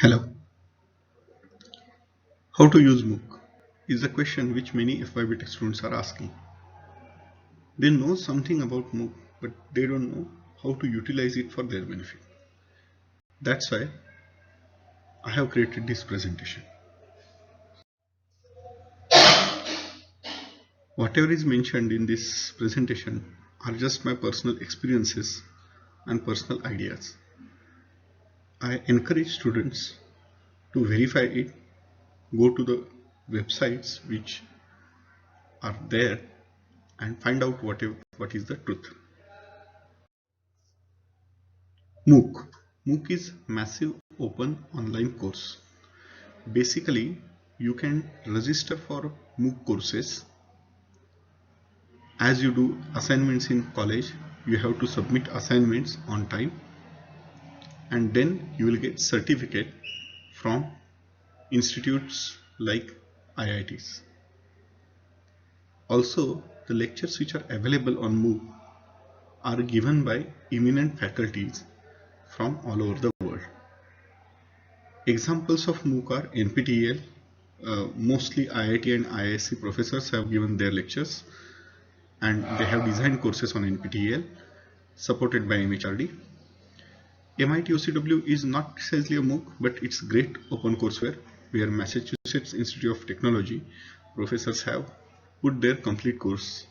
Hello. How to use MOOC is a question which many FYP Tech students are asking. They know something about MOOC, but they don't know how to utilize it for their benefit. That's why I have created this presentation. Whatever is mentioned in this presentation are just my personal experiences and personal ideas. I encourage students to verify it, go to the websites which are there and find out what is the truth. MOOC. MOOC is massive open online course. Basically, you can register for MOOC courses. As you do assignments in college, you have to submit assignments on time, and then you will get certificate from institutes like IITs. Also, the lectures which are available on MOOC are given by eminent faculties from all over the world. Examples of MOOC are NPTEL. Mostly IIT and IISc professors have given their lectures, and they have designed courses on NPTEL supported by MHRD. MIT OCW is not precisely a MOOC, but it's great open courseware where Massachusetts Institute of Technology professors have put their complete course.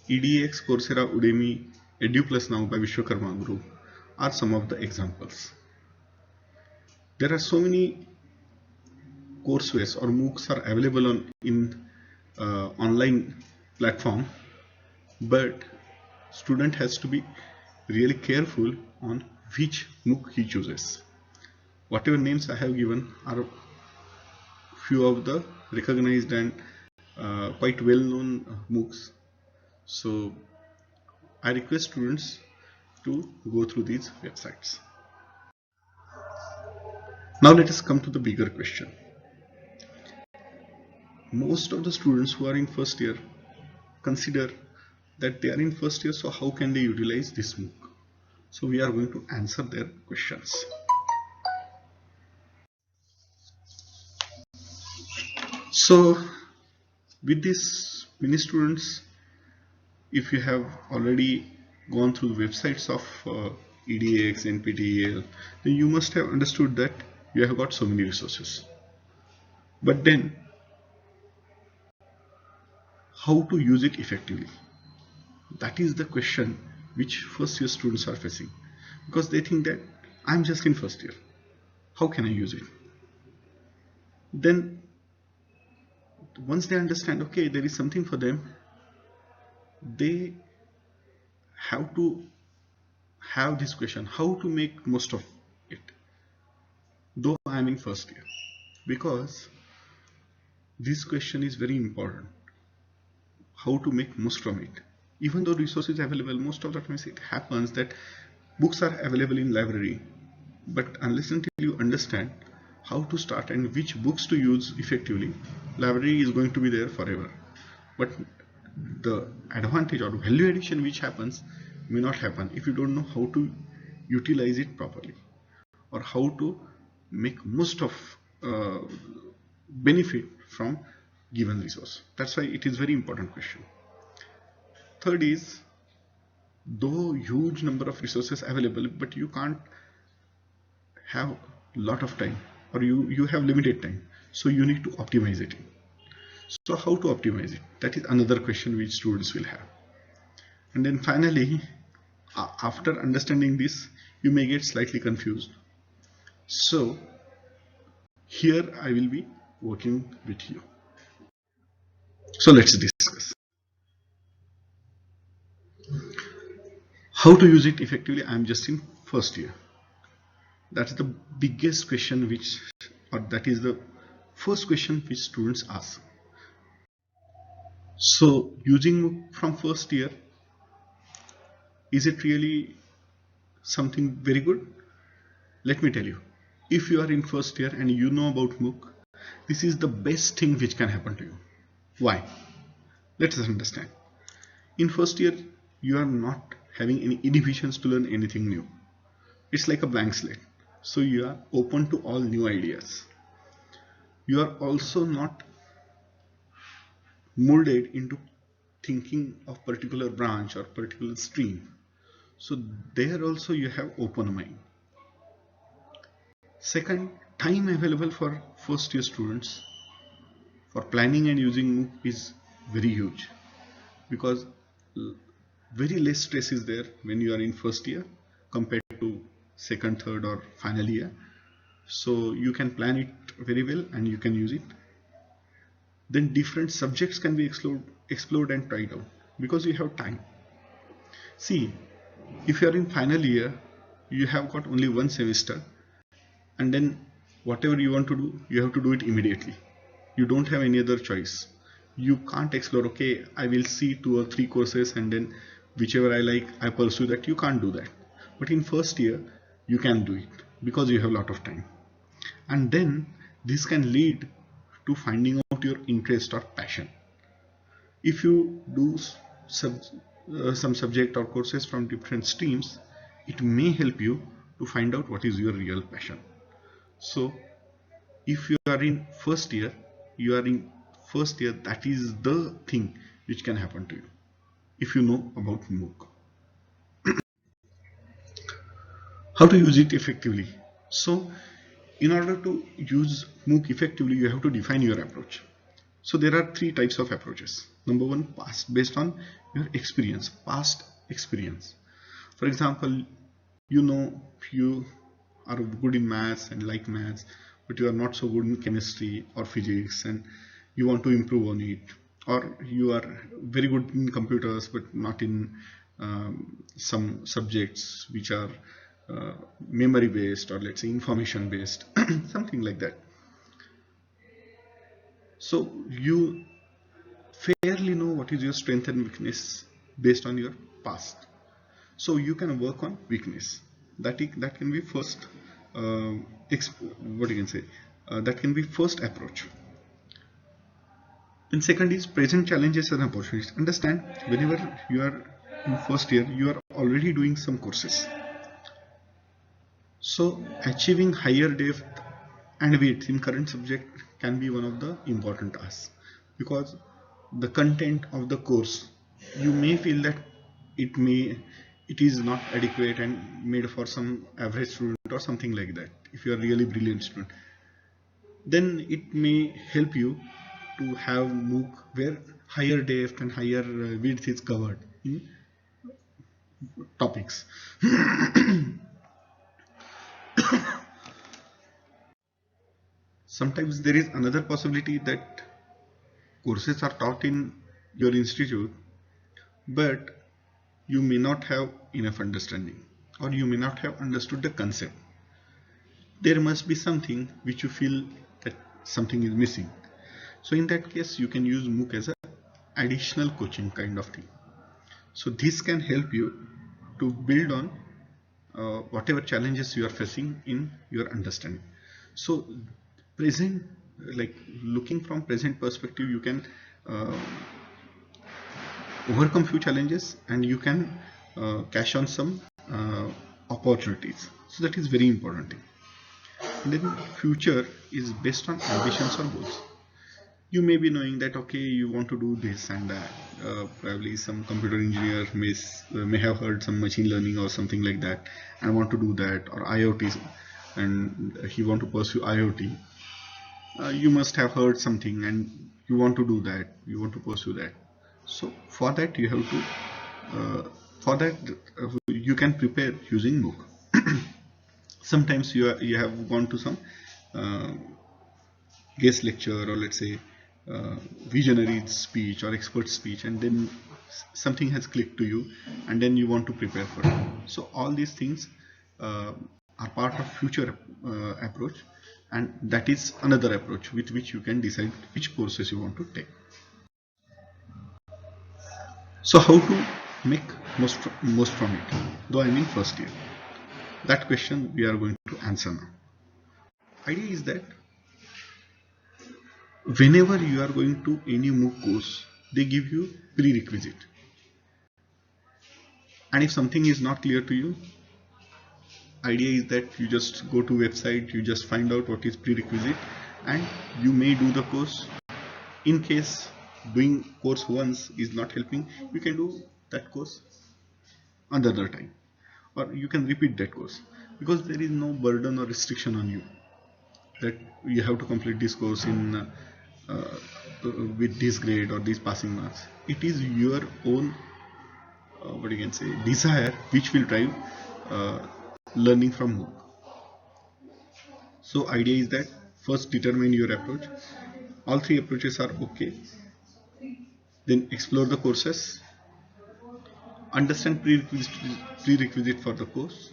EDX, Coursera, Udemy, EduPlus Now by Vishwakarma Group are some of the examples. There are so many coursewares or MOOCs are available in online platform, but student has to be really careful on which MOOC he chooses. Whatever names I have given are few of the recognized and quite well-known MOOCs. So I request students to go through these websites. Now let us come to the bigger question. Most of the students who are in first year consider that they are in first year, so how can they utilize this MOOC? So we are going to answer their questions. So with this, many students, if you have already gone through the websites of EDX, NPTEL, then you must have understood that you have got so many resources. But then, how to use it effectively? That is the question which first year students are facing, because they think that I'm just in first year. How can I use it? Then once they understand, okay, there is something for them, they have to have this question, how to make most of it, though I am in first year, because this question is very important. How to make most from it. Even though resources available, most of the times it happens that books are available in library, but unless until you understand how to start and which books to use effectively, library is going to be there forever. But the advantage or value addition which happens may not happen if you don't know how to utilize it properly or how to make most of benefit from given resource. That's why it is very important question. Third is, though huge number of resources available, but you can't have lot of time, or you have limited time, so you need to optimize it. So how to optimize it? That is another question which students will have. And then finally, after understanding this, you may get slightly confused. So here I will be working with you. So let's discuss how to use it effectively. I am just in first year. That's the biggest question which, or that is the first question which students ask. So using from first year, is it really something very good? Let me tell you, if you are in first year and you know about MOOC, this is the best thing which can happen to you. Why? Let us understand. In first year, you are not having any inhibitions to learn anything new. It's like a blank slate. So you are open to all new ideas. You are also not molded into thinking of particular branch or particular stream. So there also you have open mind. Second, time available for first year students for planning and using MOOC is very huge, because very less stress is there when you are in first year compared to second, third or final year. So you can plan it very well and you can use it. Then different subjects can be explored and tried out because you have time. See, if you are in final year, you have got only one semester, and then whatever you want to do, you have to do it immediately. You don't have any other choice. You can't explore, okay, I will see 2 or 3 courses and then whichever I like, I pursue that. You can't do that. But in first year, you can do it because you have a lot of time. And then this can lead to finding out your interest or passion. If you do some subject or courses from different streams, it may help you to find out what is your real passion. So if you are in first year, that is the thing which can happen to you if you know about MOOC. How to use it effectively? So in order to use MOOC effectively, you have to define your approach. So there are 3 types of approaches. Number 1, past, based on your experience, past experience. For example, you are good in maths and like maths, but you are not so good in chemistry or physics and you want to improve on it, or you are very good in computers but not in some subjects which are memory based, or let's say information based, something like that. So you fairly know what is your strength and weakness based on your past. So you can work on weakness. That can be first what you can say, that can be first approach. And second is present challenges and opportunities. Understand, whenever you are in first year, you are already doing some courses. So achieving higher depth and width in current subject can be one of the important tasks, because the content of the course, you may feel that it is not adequate and made for some average student or something like that. If you are really brilliant student, then it may help you to have MOOC where higher depth and higher width is covered in topics. Sometimes there is another possibility that courses are taught in your institute, but you may not have enough understanding, or you may not have understood the concept. There must be something which you feel that something is missing. So in that case, you can use MOOC as an additional coaching kind of thing. So this can help you to build on whatever challenges you are facing in your understanding. So present, like looking from present perspective, you can overcome few challenges and you can cash on some opportunities. So that is very important thing. And then future is based on ambitions or goals. You may be knowing that okay, you want to do this and that. Probably some computer engineer may have heard some machine learning or something like that and want to do that, or IoT, and he want to pursue IoT. You must have heard something and you want to do that, you want to pursue that. So for that you have to you can prepare using MOOC. Sometimes you have gone to some guest lecture, or let's say visionary speech or expert speech, and then something has clicked to you and then you want to prepare for it. So all these things are part of future approach, and that is another approach with which you can decide which courses you want to take. So how to make most from it, though I'm in first year? That question we are going to answer now. Idea is that whenever you are going to any MOOC course, they give you prerequisite, and if something is not clear to you, idea is that you just go to website, you just find out what is prerequisite, and you may do the course. In case doing course once is not helping, you can do that course another time, or you can repeat that course, because there is no burden or restriction on you that you have to complete this course in with this grade or these passing marks. It is your own what you can say desire which will drive uh, learning from MOOC. So idea is that first determine your approach. All three approaches are okay. Then explore the courses, understand prerequisite for the course.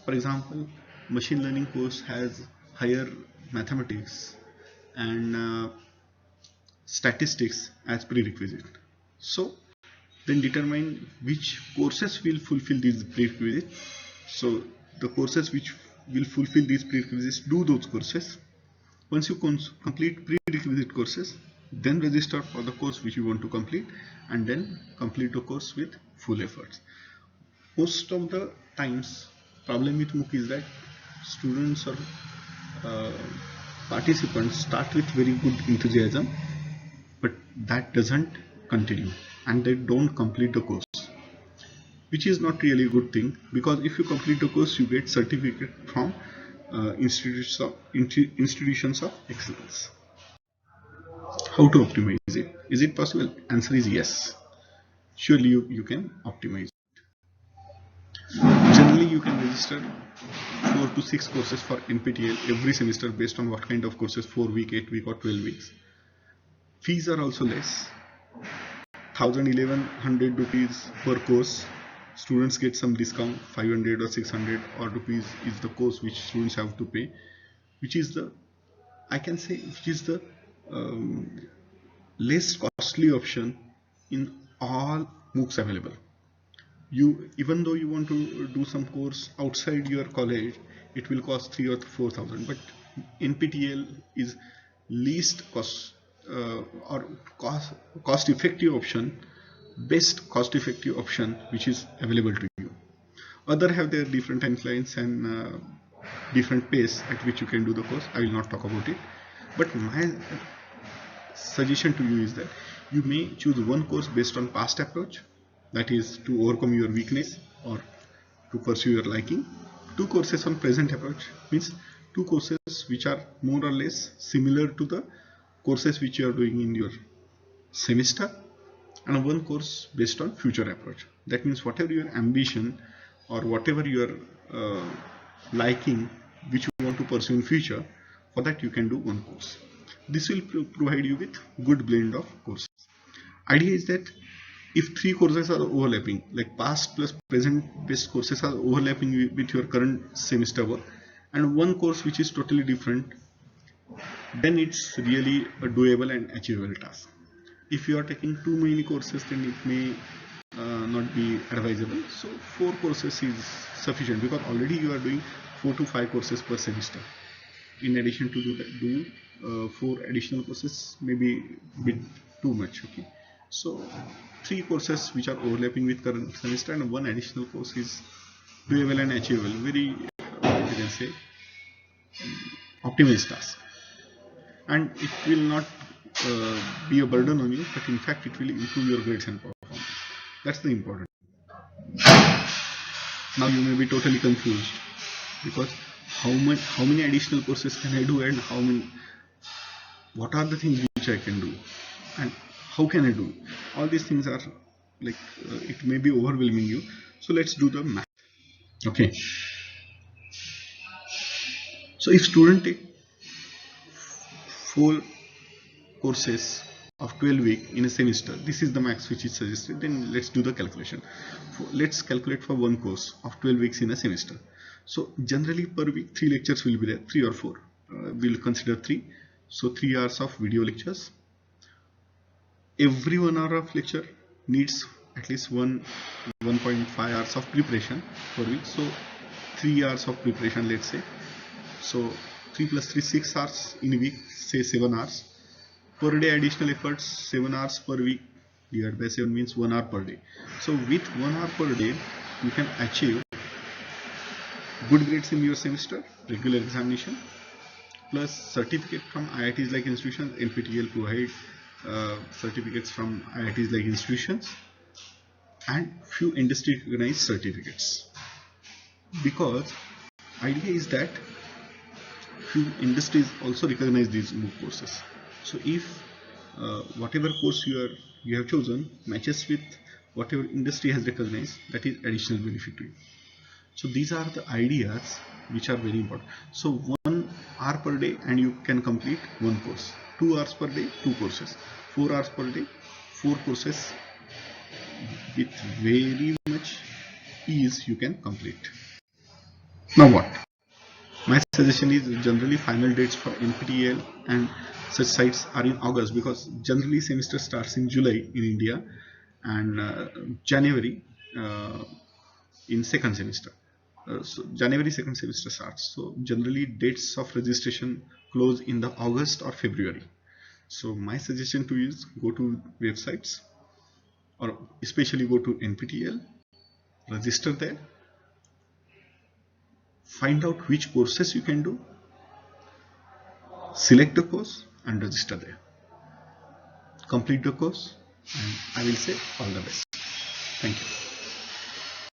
For example, machine learning course has higher mathematics and statistics as prerequisite. So then determine which courses will fulfill these prerequisites. So the courses which will fulfill these prerequisites, do those courses. Once you complete prerequisite courses, then register for the course which you want to complete, and then complete the course with full efforts. Most of the times, problem with MOOC is that students or uh, participants start with very good enthusiasm, but that doesn't continue, and they don't complete the course, which is not really a good thing, because if you complete the course, you get certificate from institutions of excellence. How to optimize it? Is it possible? Answer is yes. Surely you can optimize. Generally, you can register 4 to 6 courses for NPTEL every semester based on what kind of courses, 4 week, 8 week or 12 weeks. Fees are also less, 1100 rupees per course. Students get some discount, 500 or 600 or rupees is the course which students have to pay, which is the, I can say, which is the less costly option in all MOOCs available. Even though you want to do some course outside your college, it will cost 3 or 4,000, but NPTEL is least cost or cost effective option, best cost effective option which is available to you. Other have their different timelines and different pace at which you can do the course. I will not talk about it, but my suggestion to you is that you may choose one course based on past approach, that is to overcome your weakness or to pursue your liking. 2 courses on present approach, means 2 courses which are more or less similar to the courses which you are doing in your semester, and 1 course based on future approach. That means whatever your ambition or whatever your liking which you want to pursue in future, for that you can do 1 course. This will provide you with good blend of courses. Idea is that if 3 courses are overlapping, like past plus present based courses are overlapping with your current semester work, and 1 course which is totally different, then it's really a doable and achievable task. If you are taking too many courses, then it may not be advisable. So 4 courses is sufficient, because already you are doing 4 to 5 courses per semester. In addition to do 4 additional courses may be a bit too much. Okay, so 3 courses which are overlapping with current semester and 1 additional course is doable and achievable. Very you can say optimized task, and it will not be a burden on you, but in fact it will improve your grades and performance. That's the important. Now you may be totally confused, because how many additional courses can I do, and what are the things which I can do, and how can I do? All these things are like it may be overwhelming you. So let's do the math. Okay. So if student take 4 courses of 12 weeks in a semester, this is the max which is suggested. Then let's do the calculation. Let's calculate for 1 course of 12 weeks in a semester. So generally per week 3 lectures will be there, 3 or 4. We'll consider 3. So 3 hours of video lectures. Every 1 hour of lecture needs at least 1.5 hours of preparation per week. So 3 hours of preparation, let's say. So 3 plus 3, 6 hours in a week, say 7 hours. Per day additional efforts, 7 hours per week divided by 7 means 1 hour per day. So with 1 hour per day, you can achieve good grades in your semester, regular examination, plus certificate from IITs like institutions. NPTEL provide certificates from IITs like institutions, and few industry recognized certificates. Because idea is that few industries also recognize these MOOC courses. So if whatever course you have chosen matches with whatever industry has recognized, that is additional benefit to you. So these are the ideas which are very important. So 1 hour per day and you can complete one course. 2 hours per day, 2 courses. 4 hours per day, 4 courses. With very much ease you can complete. Now what? My suggestion is generally final dates for NPTEL and such sites are in August, because generally semester starts in July in India and January in second semester. So January second semester starts. So generally dates of registration close in the August or February. So my suggestion to you is go to websites, or especially go to NPTEL, register there, find out which courses you can do, select the course and register there. Complete the course, and I will say all the best. Thank you.